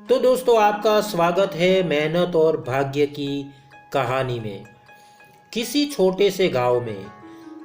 तो दोस्तों, आपका स्वागत है मेहनत और भाग्य की कहानी में। किसी छोटे से गांव में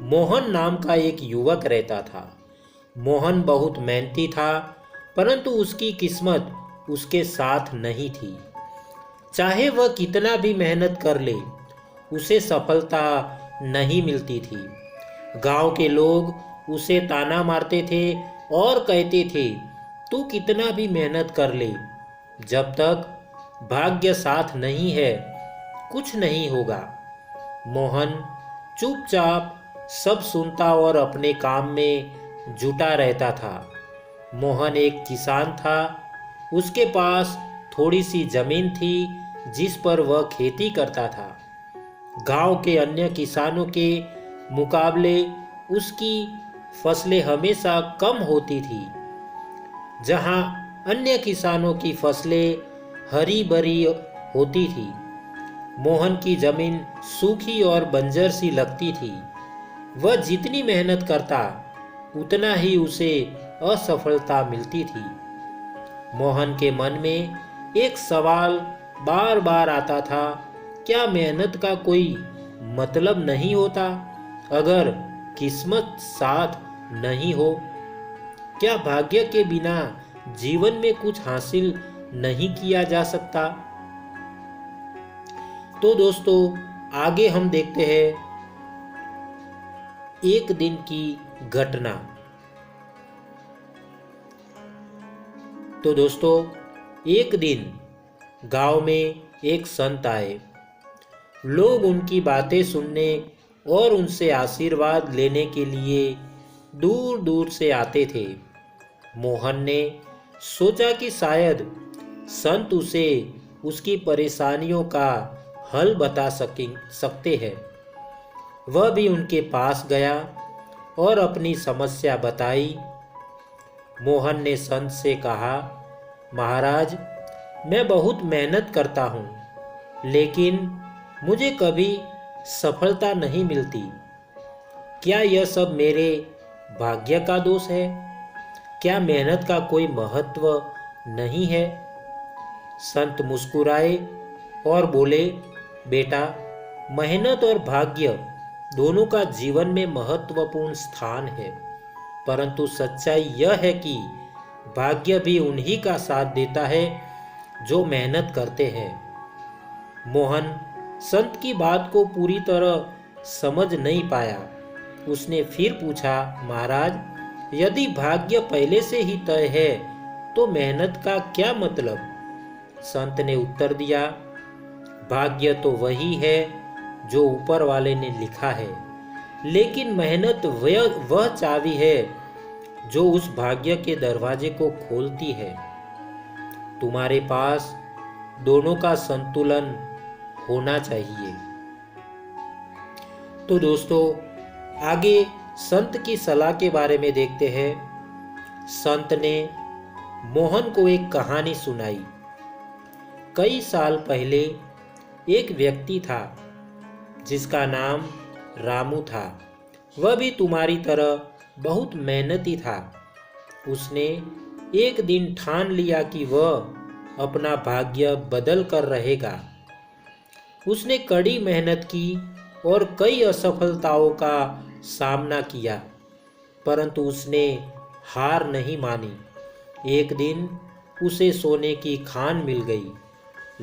मोहन नाम का एक युवक रहता था। मोहन बहुत मेहनती था, परंतु उसकी किस्मत उसके साथ नहीं थी। चाहे वह कितना भी मेहनत कर ले, उसे सफलता नहीं मिलती थी। गांव के लोग उसे ताना मारते थे और कहते थे, तू कितना भी मेहनत कर ले, जब तक भाग्य साथ नहीं है कुछ नहीं होगा। मोहन चुपचाप सब सुनता और अपने काम में जुटा रहता था। मोहन एक किसान था। उसके पास थोड़ी सी जमीन थी जिस पर वह खेती करता था। गांव के अन्य किसानों के मुकाबले उसकी फसलें हमेशा कम होती थी। जहां अन्य किसानों की फसलें हरी भरी होती थी, मोहन की जमीन सूखी और बंजर सी लगती थी। वह जितनी मेहनत करता, उतना ही उसे असफलता मिलती थी। मोहन के मन में एक सवाल बार बार आता था, क्या मेहनत का कोई मतलब नहीं होता अगर किस्मत साथ नहीं हो? क्या भाग्य के बिना जीवन में कुछ हासिल नहीं किया जा सकता? तो दोस्तों, आगे हम देखते हैं एक दिन की घटना। तो दोस्तों, एक दिन गांव में एक संत आए। लोग उनकी बातें सुनने और उनसे आशीर्वाद लेने के लिए दूर दूर से आते थे। मोहन ने सोचा कि शायद संत उसे उसकी परेशानियों का हल बता सकते हैं। वह भी उनके पास गया और अपनी समस्या बताई। मोहन ने संत से कहा, महाराज, मैं बहुत मेहनत करता हूँ, लेकिन मुझे कभी सफलता नहीं मिलती। क्या यह सब मेरे भाग्य का दोष है? क्या मेहनत का कोई महत्व नहीं है? संत मुस्कुराए और बोले, बेटा, मेहनत और भाग्य दोनों का जीवन में महत्वपूर्ण स्थान है, परंतु सच्चाई यह है कि भाग्य भी उन्हीं का साथ देता है जो मेहनत करते हैं। मोहन संत की बात को पूरी तरह समझ नहीं पाया। उसने फिर पूछा, महाराज, यदि भाग्य पहले से ही तय है तो मेहनत का क्या मतलब? संत ने उत्तर दिया, भाग्य तो वही है जो ऊपर वाले ने लिखा है, लेकिन मेहनत वह चाबी है जो उस भाग्य के दरवाजे को खोलती है। तुम्हारे पास दोनों का संतुलन होना चाहिए। तो दोस्तों, आगे संत की सलाह के बारे में देखते हैं। संत ने मोहन को एक कहानी सुनाई। कई साल पहले एक व्यक्ति था जिसका नाम रामू था। वह भी तुम्हारी तरह बहुत मेहनती था। उसने एक दिन ठान लिया कि वह अपना भाग्य बदल कर रहेगा। उसने कड़ी मेहनत की और कई असफलताओं का सामना किया, परंतु उसने हार नहीं मानी। एक दिन उसे सोने की खान मिल गई,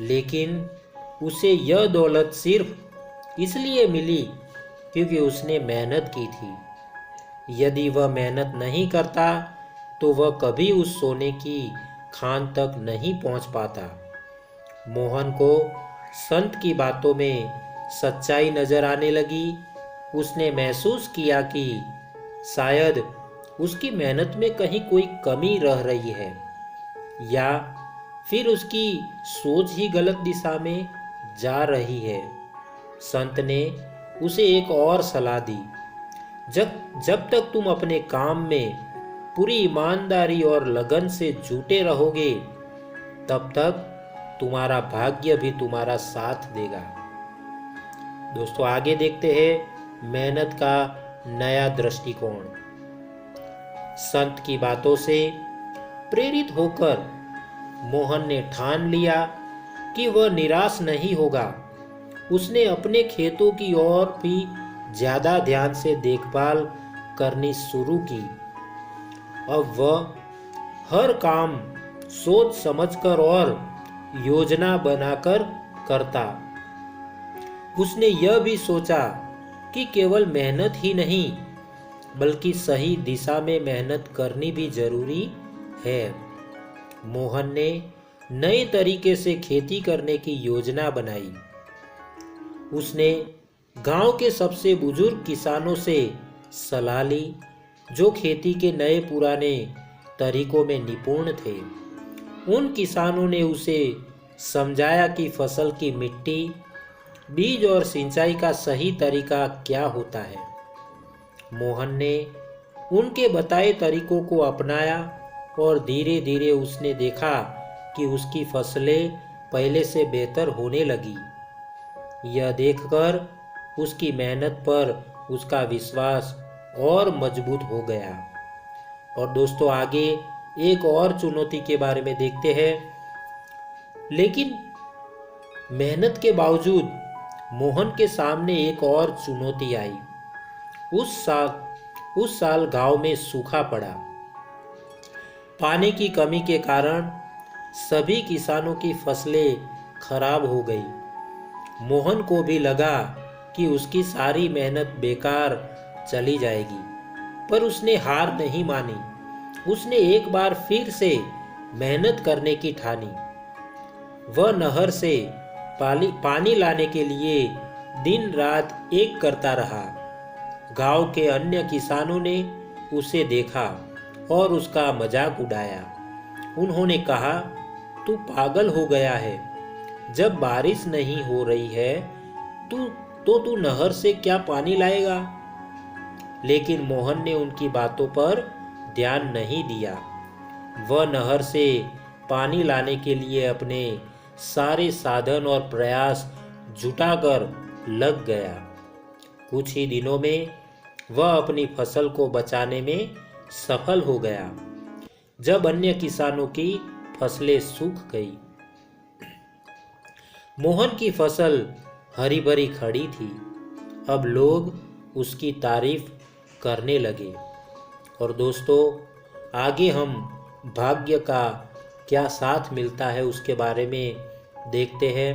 लेकिन उसे यह दौलत सिर्फ इसलिए मिली क्योंकि उसने मेहनत की थी। यदि वह मेहनत नहीं करता तो वह कभी उस सोने की खान तक नहीं पहुंच पाता। मोहन को संत की बातों में सच्चाई नजर आने लगी। उसने महसूस किया कि शायद उसकी मेहनत में कहीं कोई कमी रह रही है, या फिर उसकी सोच ही गलत दिशा में जा रही है। संत ने उसे एक और सलाह दी, जब तक तुम अपने काम में पूरी ईमानदारी और लगन से जुटे रहोगे, तब तक तुम्हारा भाग्य भी तुम्हारा साथ देगा। दोस्तों, आगे देखते हैं मेहनत का नया दृष्टिकोण। संत की बातों से प्रेरित होकर मोहन ने ठान लिया कि वह निराश नहीं होगा। उसने अपने खेतों की ओर भी ज्यादा ध्यान से देखभाल करनी शुरू की। अब वह हर काम सोच समझकर और योजना बनाकर करता। उसने यह भी सोचा कि केवल मेहनत ही नहीं बल्कि सही दिशा में मेहनत करनी भी जरूरी है। मोहन ने नए तरीके से खेती करने की योजना बनाई। उसने गांव के सबसे बुजुर्ग किसानों से सलाह ली जो खेती के नए पुराने तरीकों में निपुण थे। उन किसानों ने उसे समझाया कि फसल की मिट्टी, बीज और सिंचाई का सही तरीका क्या होता है। मोहन ने उनके बताए तरीकों को अपनाया और धीरे धीरे उसने देखा कि उसकी फसलें पहले से बेहतर होने लगी। यह देखकर उसकी मेहनत पर उसका विश्वास और मजबूत हो गया। और दोस्तों, आगे एक और चुनौती के बारे में देखते हैं। लेकिन मेहनत के बावजूद मोहन के सामने एक और चुनौती आई। उस साल गांव में सूखा पड़ा। पानी की कमी के कारण सभी किसानों की फसलें खराब हो गई। मोहन को भी लगा कि उसकी सारी मेहनत बेकार चली जाएगी, पर उसने हार नहीं मानी। उसने एक बार फिर से मेहनत करने की ठानी। वह नहर से पानी लाने के लिए दिन रात एक करता रहा। गांव के अन्य किसानों ने उसे देखा और उसका मजाक उड़ाया। उन्होंने कहा, तू पागल हो गया है, जब बारिश नहीं हो रही है तो तू नहर से क्या पानी लाएगा। लेकिन मोहन ने उनकी बातों पर ध्यान नहीं दिया। वह नहर से पानी लाने के लिए अपने सारे साधन और प्रयास जुटाकर लग गया। कुछ ही दिनों में वह अपनी फसल को बचाने में सफल हो गया। जब अन्य किसानों की फसलें सूख गई, मोहन की फसल हरी भरी खड़ी थी। अब लोग उसकी तारीफ करने लगे। और दोस्तों, आगे हम भाग्य का क्या साथ मिलता है उसके बारे में देखते हैं।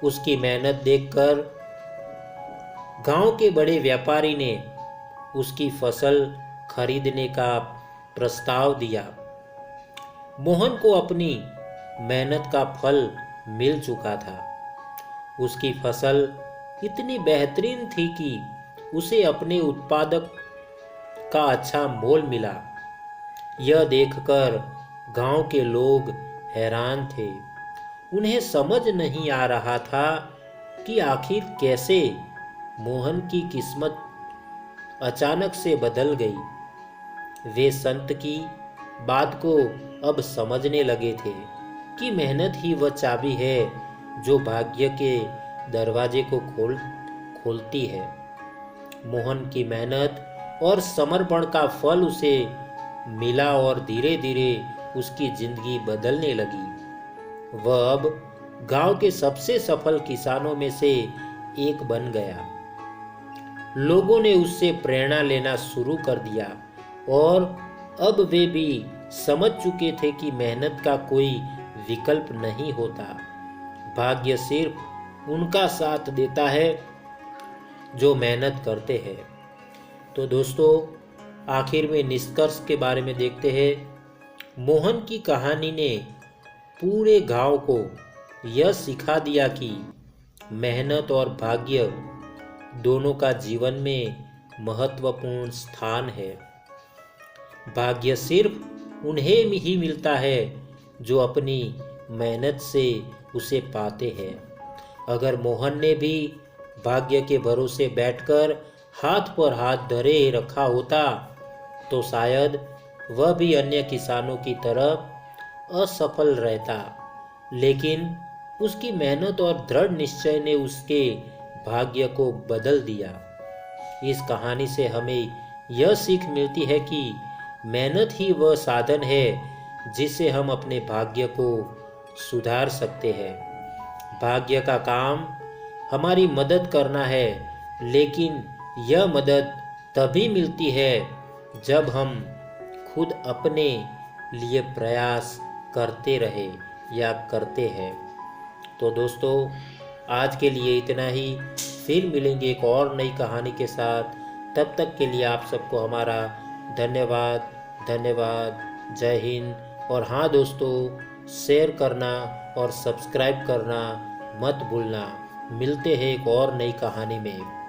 उसकी मेहनत देखकर गांव के बड़े व्यापारी ने उसकी फसल खरीदने का प्रस्ताव दिया। मोहन को अपनी मेहनत का फल मिल चुका था। उसकी फसल इतनी बेहतरीन थी कि उसे अपने उत्पादक का अच्छा मोल मिला। यह देखकर गांव के लोग हैरान थे। उन्हें समझ नहीं आ रहा था कि आखिर कैसे मोहन की किस्मत अचानक से बदल गई। वे संत की बात को अब समझने लगे थे कि मेहनत ही वह चाबी है जो भाग्य के दरवाजे को खोलती है। मोहन की मेहनत और समर्पण का फल उसे मिला और धीरे धीरे उसकी जिंदगी बदलने लगी। वह अब गांव के सबसे सफल किसानों में से एक बन गया। लोगों ने उससे प्रेरणा लेना शुरू कर दिया और अब वे भी समझ चुके थे कि मेहनत का कोई विकल्प नहीं होता। भाग्य सिर्फ उनका साथ देता है जो मेहनत करते हैं। तो दोस्तों, आखिर में निष्कर्ष के बारे में देखते हैं। मोहन की कहानी ने पूरे गांव को यह सिखा दिया कि मेहनत और भाग्य दोनों का जीवन में महत्वपूर्ण स्थान है। भाग्य सिर्फ उन्हें ही मिलता है जो अपनी मेहनत से उसे पाते हैं। अगर मोहन ने भी भाग्य के भरोसे बैठकर हाथ पर हाथ धरे रखा होता तो शायद वह भी अन्य किसानों की तरह असफल रहता। लेकिन उसकी मेहनत और दृढ़ निश्चय ने उसके भाग्य को बदल दिया। इस कहानी से हमें यह सीख मिलती है कि मेहनत ही वह साधन है जिससे हम अपने भाग्य को सुधार सकते हैं। भाग्य का काम हमारी मदद करना है, लेकिन यह मदद तभी मिलती है जब हम खुद अपने लिए प्रयास करते रहे या करते हैं। तो दोस्तों, आज के लिए इतना ही। फिर मिलेंगे एक और नई कहानी के साथ। तब तक के लिए आप सबको हमारा धन्यवाद। धन्यवाद। जय हिंद। और हाँ दोस्तों, शेयर करना और सब्सक्राइब करना मत भूलना। मिलते हैं एक और नई कहानी में।